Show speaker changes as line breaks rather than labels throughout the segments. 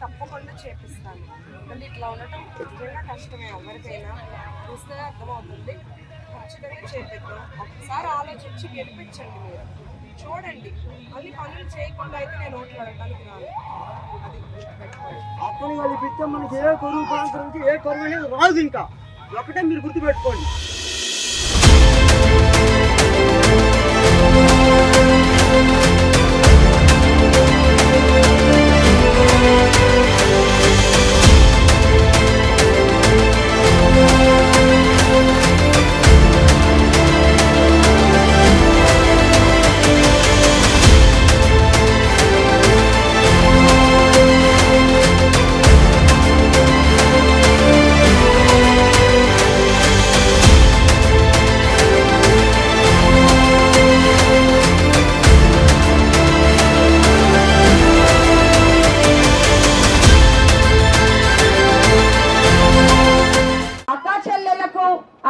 తప్పకుండా చేపిస్తాను. అంటే ఇట్లా ఉండటం నిజంగా కష్టమే, ఎవరికైనా చూస్తే అర్థమవుతుంది. ఖచ్చితంగా చేపిద్దాం. ఒకసారి ఆలోచించి గెలిపించండి. మీరు చూడండి, అన్ని పనులు చేయకుండా అయితే నేను ఓట్లు అడగడానికి రాను. అది గుర్తుపెట్టుకోండి.
అప్పుడు కలిపిస్తే మనకి ఏ కరువు ప్రాంతం నుంచి ఏ కరువు అనేది రాదు. ఇంకా ఒకటే మీరు గుర్తుపెట్టుకోండి.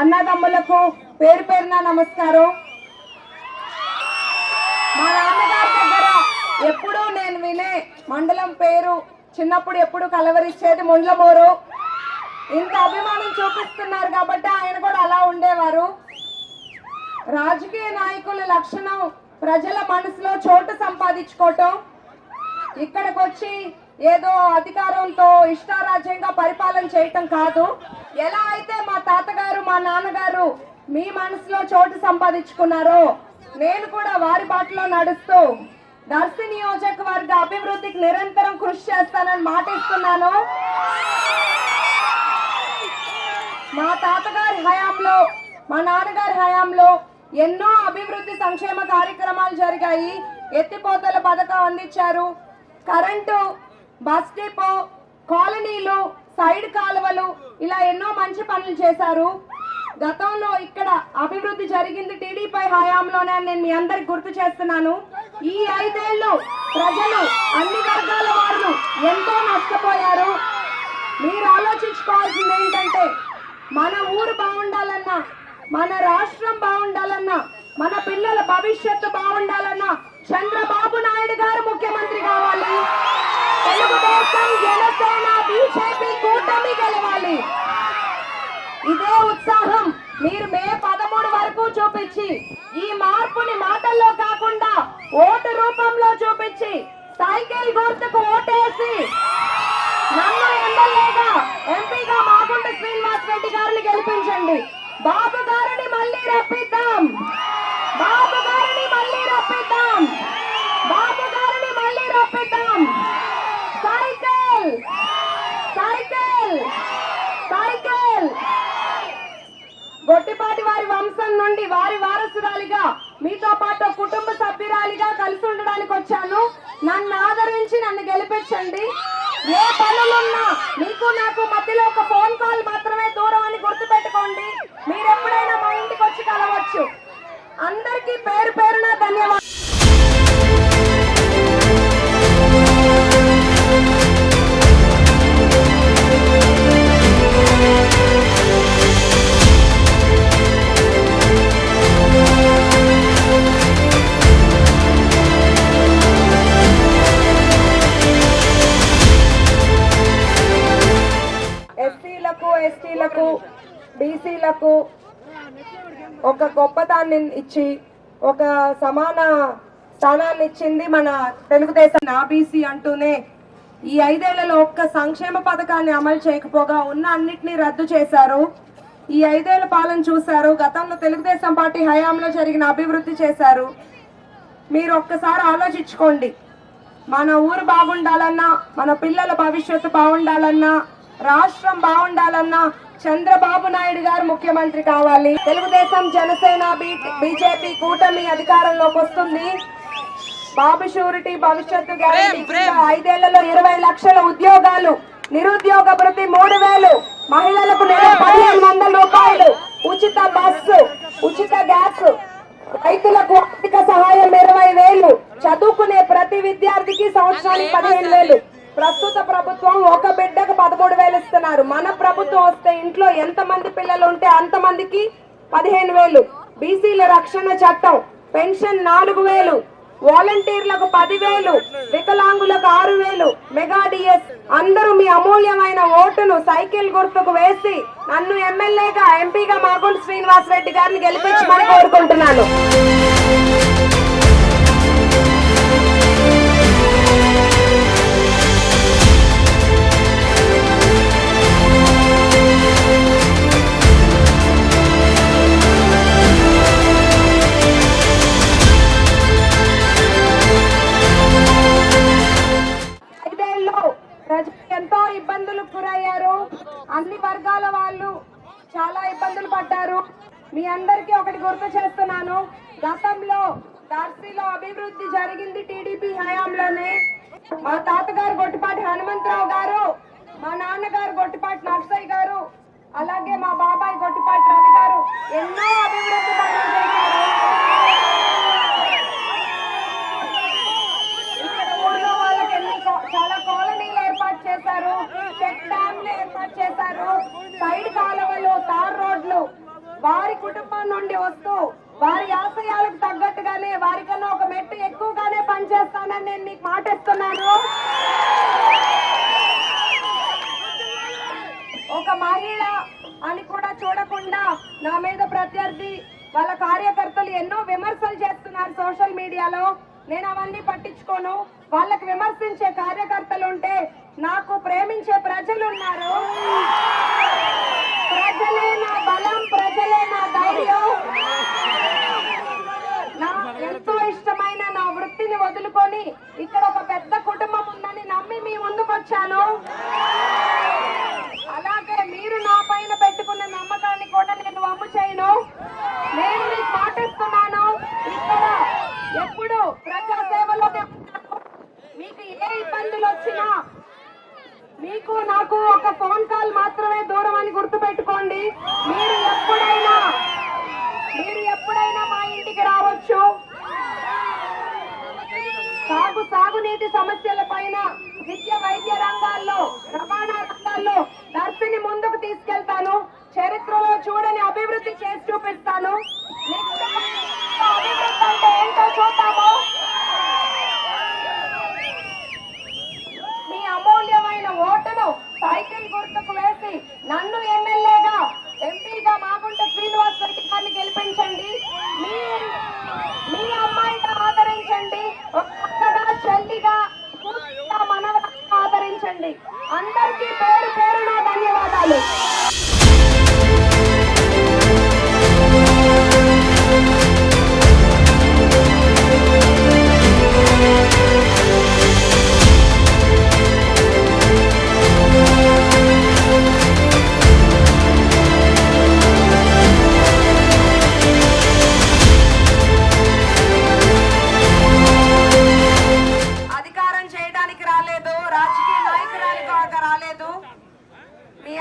అన్నదమ్ములకు పేరు పేరున నమస్కారం. మా నాన్నగారి దగ్గర ఎప్పుడూ నేను వినే మండలం పేరు చిన్నప్పుడు ఎప్పుడు కలవరిచ్చేది ముండ్లమూరు. ఇంత అభిమానం చూపిస్తున్నారు కాబట్టి ఆయన కూడా అలా ఉండేవారు. రాజకీయ నాయకుల లక్షణం ప్రజల మనసులో చోటు సంపాదించుకోవటం, ఇక్కడికి వచ్చి ఏదో అధికారంతో ఇష్టారాజ్యంగా పరిపాలన చేయటం కాదు. ఎలా అయితే మా తాతగారు మా నాన్నగారు మీ మనసులో చోటు సంపాదించుకున్నారో నేను కూడా వారి బాటలో నడుస్తూ దర్శి నియోజకవర్గ అభివృద్ధికి నిరంతరం కృషి చేస్తానని మాటిస్తున్నాను. మా తాతగారి హయాంలో మా నాన్నగారి హయాంలో ఎన్నో అభివృద్ధి సంక్షేమ కార్యక్రమాలు జరిగాయి. ఎత్తిపోతల పథకం అందించారు, కరెంటు, బస్ డిపో, కాలనీలు, సైడ్ కాలువలు, ఇలా ఎన్నో మంచి పనులు చేశారు. గతంలో ఇక్కడ అభివృద్ధి జరిగింది టీడీపీ హయాంలోనే నేను మీ అందరికి గుర్తు చేస్తున్నాను. ఈ 5 ఏళ్ళు ప్రజలు అన్ని వర్గాల వారు ఎంతో నష్టపోయారు. మీరు ఆలోచించుకోవాల్సింది ఏంటంటే మన ఊరు బాగుండాలన్నా, మన రాష్ట్రం బాగుండాలన్నా, మన పిల్లల భవిష్యత్తు బాగుండాలన్నా చంద్రబాబు నాయుడు గారు ముఖ్యమంత్రి కావాలి. తెలుగుదేశం, జనసేన, బీజేపీ కూటమి గెలవాలి. ఇదే ఉత్సాహం మీరు మే 13 వరకు చూపించి ఈ మార్పుని మాటల్లో కాకుండా ఓటు రూపంలో చూపించి సైకిల్ గుర్తుకు ఓటేసి నన్ను ఎమ్మెల్యేగా ఎంపీగా మాగుంట శ్రీనివాస్ రెడ్డి గారిని గెలిపించండి. బాబు గారిని మళ్ళీ రప్పిద్దాం. బాబు గారిని మళ్ళీ రప్పిద్దాం. బాబు గారిని మళ్ళీ రప్పిద్దాం. Cycle cycle cycle. గొట్టిపాటి వారి వంశం నుండి వారి వారసురాలిగా మీతో పాటు కుటుంబ సభ్యురాలిగా కలిసి ఉండడానికి వచ్చాను. నన్ను ఆదరించి నన్ను గెలిపించండి. ఏ పనులున్నా మీకు నాకు మధ్యలో ఒక ఫోన్ కాల్ మాత్రమే దూరం అని గుర్తు పెట్టుకోండి. మీరు ఎప్పుడైనా మా ఇంటికి వచ్చి కలవచ్చు. అందరికీ పేరు పేరున ధన్యవాదాలు. ఎస్టీలకు, బీసీలకు ఒక గొప్పదాన్ని ఇచ్చి ఒక సమాన స్థానాన్ని ఇచ్చింది మన తెలుగుదేశం. బీసీ అంటూనే ఈ 5 ఏళ్లలో ఒక్క సంక్షేమ పథకాన్ని అమలు చేయకపోగా ఉన్న అన్నిటినీ రద్దు చేశారు. ఈ 5 ఏళ్ల పాలన చూశారు. గతంలో తెలుగుదేశం పార్టీ హయాంలో జరిగిన అభివృద్ధి చేశారు. మీరు ఒక్కసారి ఆలోచించుకోండి. మన ఊరు బాగుండాలన్నా, మన పిల్లల భవిష్యత్తు బాగుండాలన్నా, రాష్ట్రం బాగుండాలన్నా చంద్రబాబు నాయుడు గారు ముఖ్యమంత్రి కావాలి. తెలుగుదేశం, జనసేన, బీజేపీ కూటమి అధికారంలోకి వస్తుంది. బాబు షూరిటీ, భవిష్యత్తు గ్యారెంటీ, 5 ఏళ్లలో 20 లక్షల ఉద్యోగాలు, నిరుద్యోగ భృతి 3000, మహిళలకు 1500 రూపాయలు, ఉచిత బస్సు, ఉచిత గ్యాస్, రైతులకు ఆర్థిక సహాయం 20,000, చదువుకునే ప్రతి విద్యార్థికి సంవత్సరానికి 15,000. ప్రస్తుత ప్రభుత్వం ఒక బిడ్డకు 13,000 ఇస్తున్నారు. మన ప్రభుత్వం వస్తే ఇంట్లో ఎంత మంది పిల్లలు ఉంటే అంతమందికి 15,000. బీసీల రక్షణ చట్టం, పెన్షన్ 4000, వాలంటీర్లకు 10,000, వికలాంగులకు 6,000, మెగా డిఎస్. అందరూ మీ అమూల్యమైన ఓటును సైకిల్ గుర్తుకు వేసి నన్ను ఎమ్మెల్యేగా, ఎంపీగా మాగుంట శ్రీనివాస్ రెడ్డి గారిని గెలిపించమని కోరుకుంటున్నాను. ప్రజలు ఎంతో ఇబ్బందులకు గురయ్యారు. అన్ని వర్గాల వాళ్ళు చాలా ఇబ్బందులు పడ్డారు. మీ అందరికీ ఒకటి గుర్తు చేస్తున్నాను, గతంలో దర్శిలో అభివృద్ధి జరిగింది టీడీపీ హయాంలోనే. మా తాతగారు గొట్టిపాటి హనుమంతరావు గారు, మా నాన్నగారు గొట్టిపాటి నర్సయ్య గారు, అలాగే మా బాబాయ్ గొట్టిపాటి రవి గారు ఎన్నో అభివృద్ధి పనులు చేశారు. ఇక్కడ ఊళ్ళో వాళ్ళకి చాలా కాలనీలు ఏర్పాటు చేశారు, చెక్ డ్యామ్లు ఏర్పాటు చేశారు, సైడ్ కాలువలు, తార్ రోడ్లు. వారి కుటుంబం నుండి వస్తూ వారి ఆశయాలకు తగ్గట్టుగానే, వారికన్నా ఒక మెట్టు ఎక్కువగానే పనిచేస్తానని నేను మీకు మాటిస్తున్నాను. ఒక మహిళ అని కూడా చూడకుండా నా మీద ప్రత్యర్థి వాళ్ళ కార్యకర్తలు ఎన్నో విమర్శలు చేస్తున్నారు సోషల్ మీడియాలో. నేను అవన్నీ పట్టించుకోను. వాళ్ళకి విమర్శించే కార్యకర్తలు ఉంటే నాకు ప్రేమించే ప్రజలు ఉన్నారు. ప్రజలే నా బలం, ప్రజలే నా ధైర్యం. నా ఎంతో ఇష్టమైన నా వృత్తిని వదులుకొని ఇక్కడ ఒక పెద్ద కుటుంబం ఉందని నమ్మి మీ ముందుకు వచ్చాను. అలాగే మీరు నా పైన పెట్టుకున్న నమ్మకాన్ని కూడా నేను వమ్ము చేయను. నేను మీకు పాటిస్తున్నాను. ఇక్కడ ఎప్పుడు ప్రజా సేవలోనే ఉంటాను. మీకు ఏ ఇబ్బందులు వచ్చినా మీకు నాకు ఒక ఫోన్ కాల్ మాత్రమే దూరం అని గుర్తు పెట్టుకోండి. మీరు ఎప్పుడైనా మా ఇంటికి రావచ్చు. సాగునీటి సమస్యల పైన, విద్య, వైద్య రంగాల్లో, రవాణా రంగాల్లో దర్శిని ముందుకు తీసుకెళ్తాను. చరిత్రలో చూడని అభివృద్ధి చేసి చూపిస్తాను. అభివృద్ధి అంటే ఏంటో చూద్దాము. మీ అమూల్యమైన ఓటును సైకిల్ గుర్తుకు వేసి నన్ను ఎమ్మెల్యేగా, ఎంపీగా మాగుంట శ్రీనివాస్ రెడ్డి గారిని గెలిపించండి. మీ అమ్మాయిగా ఆదరించండి. ఒక్కగా, చెల్లిగా, మనవగా ఆదరించండి. అందరికీ పేరు పేరున ధన్యవాదాలు.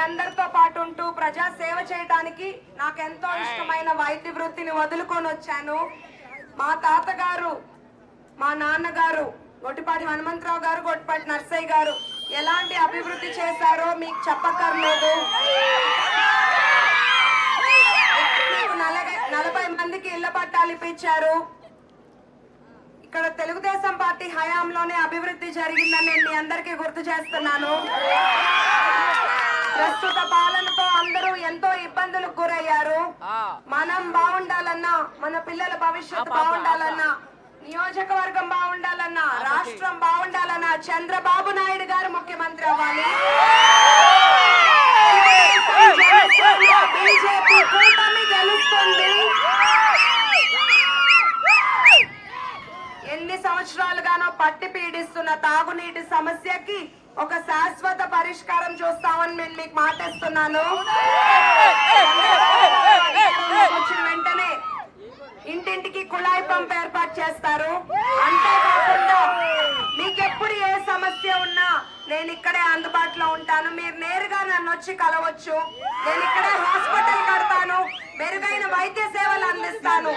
అందరితో పాటు ఉంటూ ప్రజా సేవ చేయడానికి నాకు ఎంతో ఇష్టమైన వైద్య వృత్తిని వదులుకొని వచ్చాను. మా తాతగారు, మా నాన్నగారు గొట్టిపాటి హనుమంతరావు గారు, గొట్టిపాటి నర్సయ్య గారు ఎలాంటి అభివృద్ధి చేశారో మీకు చెప్పక్కర్లేదు. 40 మందికి ఇళ్ల పట్టాలు ఇప్పించారు. ఇక్కడ తెలుగుదేశం పార్టీ హయాంలోనే అభివృద్ధి జరిగిందని నేను మీ అందరికీ గుర్తు చేస్తున్నాను. ప్రస్తుత పాలనతో అందరూ ఎంతో ఇబ్బందులకు గురయ్యారు. మనం బాగుండాలన్నా, మన పిల్లల భవిష్యత్తు బాగుండాలన్నా, నియోజకవర్గం బాగుండాలన్నా, రాష్ట్రం బాగుండాలన్నా చంద్రబాబు నాయుడు గారు ముఖ్యమంత్రి అవ్వాలి. బీజేపీ కూటమి గెలుస్తుంది. ఎన్ని సంవత్సరాలుగానో పట్టి పీడిస్తున్న తాగునీటి సమస్యకి ఒక శాశ్వత పరిష్కారం చూస్తామని నేను మీకు మాటిస్తున్నాను. వచ్చిన వెంటనే ఇంటింటికి కుళాయి పంప్ ఏర్పాటు చేస్తారు. అంతేకాకుండా మీకెప్పుడు ఏ సమస్య ఉన్నా నేను ఇక్కడే అందుబాటులో ఉంటాను. మీరు నేరుగా నన్ను వచ్చి కలవచ్చు. నేను ఇక్కడే హాస్పిటల్ కడతాను, మెరుగైన వైద్య సేవలు అందిస్తాను.